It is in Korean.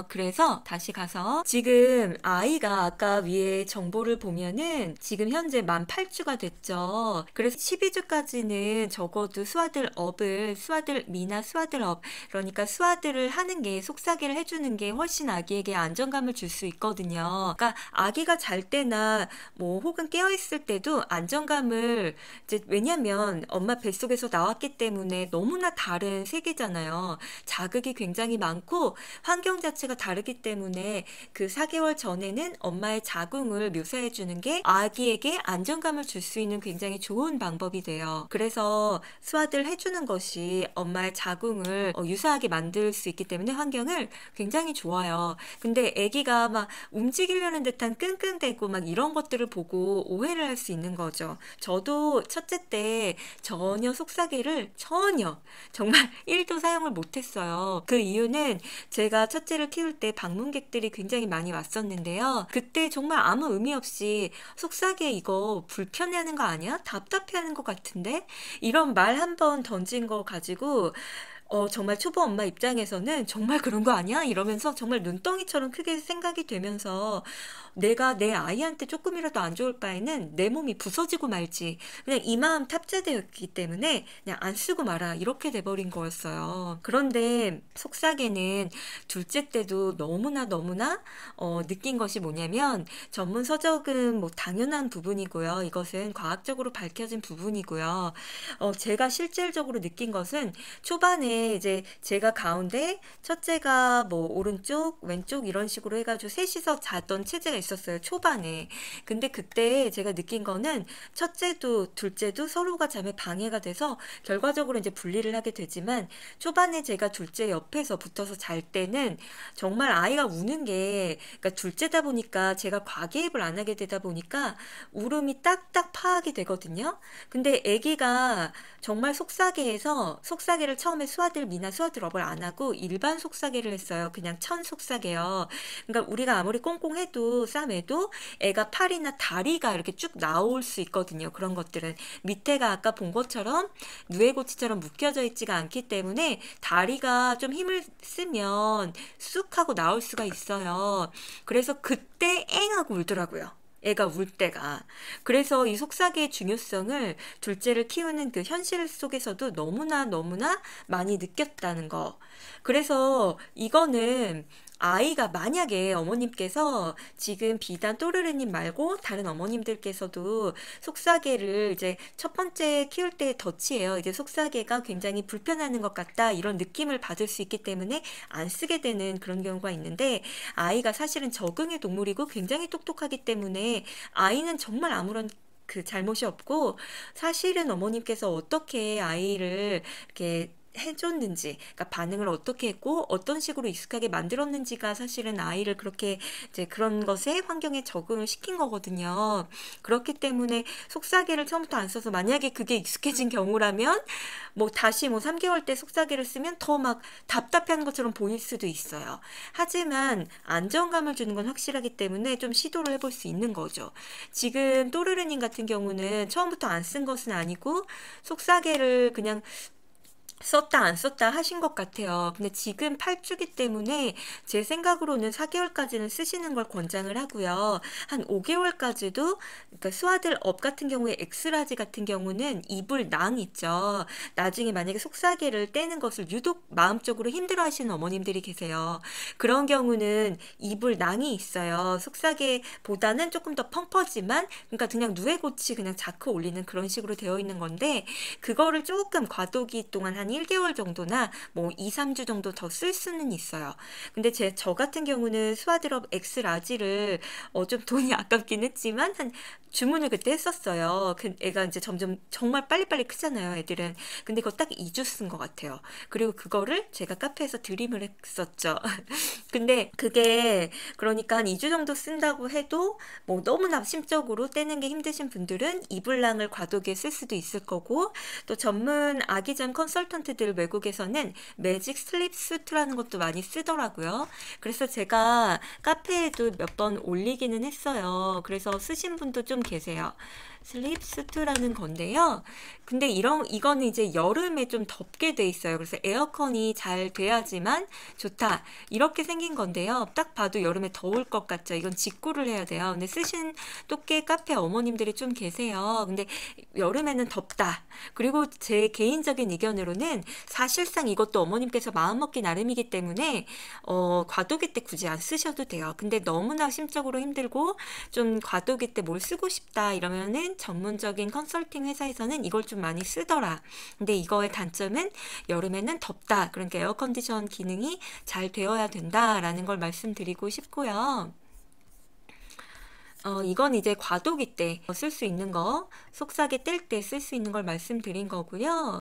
그래서 다시 가서 지금 아이가 아까 위에 정보를 보면은 지금 현재 만 8주가 됐죠. 그래서 12주까지는 적어도 스와들 미나 스와들업, 그러니까 스와드를 하는 게, 속삭이를 해주는 게 훨씬 아기에게 안정감을 줄 수 있거든요. 그러니까 아기가 잘 때나 뭐 혹은 깨어있을 때도 안정감을 이제, 왜냐면 엄마 뱃속에서 나왔기 때문에 너무나 다른 세계잖아요. 자극이 굉장히 많고 환경 자체가 다르기 때문에 그 4개월 전에는 엄마의 자궁을 묘사해 주는 게 아기에게 안정감을 줄 수 있는 굉장히 좋은 방법이 돼요. 그래서 스와드를 해주는 것이 엄마의 자궁을 유사하게 만들 수 있기 때문에 환경을 굉장히 좋아요. 근데 아기가 막 움직이려는 듯한 끙끙대고 막 이런 것들을 보고 오해를 할 수 있는 거죠. 저도 첫째 때 전혀 속삭이를 정말 1도 사용을 못했어요. 그 이유는 제가 첫째를 키울 때 방문객들이 굉장히 많이 왔었는데요. 그때 정말 아무 의미 없이 속삭이 이거 불편해하는 거 아니야? 답답해하는 것 같은데? 이런 말 한 번 던진 거 가지고 정말 초보 엄마 입장에서는 정말 그런 거 아니야? 이러면서 정말 눈덩이처럼 크게 생각이 되면서 내가 내 아이한테 조금이라도 안 좋을 바에는 내 몸이 부서지고 말지. 그냥 이 마음 탑재되었기 때문에 그냥 안 쓰고 말아. 이렇게 돼버린 거였어요. 그런데 속삭이는 둘째 때도 너무나 느낀 것이 뭐냐면 전문 서적은 뭐 당연한 부분이고요. 이것은 과학적으로 밝혀진 부분이고요. 제가 실질적으로 느낀 것은 초반에 이제 제가 가운데 첫째가 뭐 오른쪽 왼쪽 이런 식으로 해가지고 셋이서 자던 체제가 있었어요, 초반에. 근데 그때 제가 느낀 거는 첫째도 둘째도 서로가 잠에 방해가 돼서 결과적으로 이제 분리를 하게 되지만, 초반에 제가 둘째 옆에서 붙어서 잘 때는 정말 아이가 우는 게, 그러니까 둘째다 보니까 제가 과개입을 안 하게 되다 보니까 울음이 딱딱 파악이 되거든요. 근데 아기가 정말 속삭이에서, 속삭이를 처음에 미나 스와드럽을 안 하고 일반 속삭이를 했어요. 그냥 천 속삭이요. 그러니까 우리가 아무리 꽁꽁해도 싸매도 애가 팔이나 다리가 이렇게 쭉 나올 수 있거든요. 그런 것들은 밑에가 아까 본 것처럼 누에고치처럼 묶여져 있지가 않기 때문에 다리가 좀 힘을 쓰면 쑥 하고 나올 수가 있어요. 그래서 그때 엥 하고 울더라고요, 애가 울 때가. 그래서 이 속삭이의 중요성을 둘째를 키우는 그 현실 속에서도 너무나 많이 느꼈다는 거. 그래서 이거는 아이가 만약에 어머님께서 지금 비단 또르르님 말고 다른 어머님들께서도 속삭이를 이제 첫 번째 키울 때 덫이에요. 이제 속삭이가 굉장히 불편하는 것 같다, 이런 느낌을 받을 수 있기 때문에 안 쓰게 되는 그런 경우가 있는데, 아이가 사실은 적응의 동물이고 굉장히 똑똑하기 때문에 아이는 정말 아무런 그 잘못이 없고, 사실은 어머님께서 어떻게 아이를 이렇게 해줬는지, 그러니까 반응을 어떻게 했고 어떤 식으로 익숙하게 만들었는지가 사실은 아이를 그렇게 이제 그런 것에 환경에 적응을 시킨 거거든요. 그렇기 때문에 속삭이를 처음부터 안 써서 만약에 그게 익숙해진 경우라면 뭐 다시 뭐 3개월 때 속삭이를 쓰면 더 막 답답한 것처럼 보일 수도 있어요. 하지만 안정감을 주는 건 확실하기 때문에 좀 시도를 해볼 수 있는 거죠. 지금 또르르님 같은 경우는 처음부터 안 쓴 것은 아니고 속삭이를 그냥 썼다 안 썼다 하신 것 같아요. 근데 지금 8주기 때문에 제 생각으로는 4개월까지는 쓰시는 걸 권장을 하고요. 한 5개월까지도, 그러니까 스와들 업 같은 경우에 엑스라지 같은 경우는 이불 낭 있죠. 나중에 만약에 속삭이를 떼는 것을 유독 마음적으로 힘들어 하시는 어머님들이 계세요. 그런 경우는 이불 낭이 있어요. 속삭이보다는 조금 더 펑퍼지만, 그러니까 그냥 누에고치 그냥 자크 올리는 그런 식으로 되어 있는 건데, 그거를 조금 과도기 동안 한 1개월 정도나 뭐 2, 3주 정도 더 쓸 수는 있어요. 근데 저 같은 경우는 스와드럽 엑스 라지를 좀 돈이 아깝긴 했지만 한 주문을 그때 했었어요. 그 애가 이제 점점 정말 빨리빨리 크잖아요, 애들은. 근데 그거 딱 2주 쓴 것 같아요. 그리고 그거를 제가 카페에서 드림을 했었죠. 근데 그게 그러니까 한 2주 정도 쓴다고 해도 뭐 너무나 심적으로 떼는 게 힘드신 분들은 이불랑을 과도기에 쓸 수도 있을 거고, 또 전문 아기잠 컨설턴트들 외국에서는 매직 슬립 수트라는 것도 많이 쓰더라고요. 그래서 제가 카페에도 몇 번 올리기는 했어요. 그래서 쓰신 분도 좀 계세요. 슬립 수트라는 건데요. 근데 이거는 이제 여름에 좀 덥게 돼 있어요. 그래서 에어컨이 잘 돼야지만 좋다. 이렇게 생긴 건데요. 딱 봐도 여름에 더울 것 같죠. 이건 직구를 해야 돼요. 근데 쓰신 또 꽤 카페 어머님들이 좀 계세요. 근데 여름에는 덥다. 그리고 제 개인적인 의견으로는 사실상 이것도 어머님께서 마음먹기 나름이기 때문에 과도기 때 굳이 안 쓰셔도 돼요. 근데 너무나 심적으로 힘들고 좀 과도기 때 뭘 쓰고 싶다 이러면은 전문적인 컨설팅 회사에서는 이걸 좀 많이 쓰더라. 근데 이거의 단점은 여름에는 덥다. 그러니까 에어컨디션 기능이 잘 되어야 된다라는 걸 말씀드리고 싶고요. 이건 이제 과도기 때 쓸 수 있는 거, 속삭이 뗄 때 쓸 수 있는 걸 말씀드린 거고요.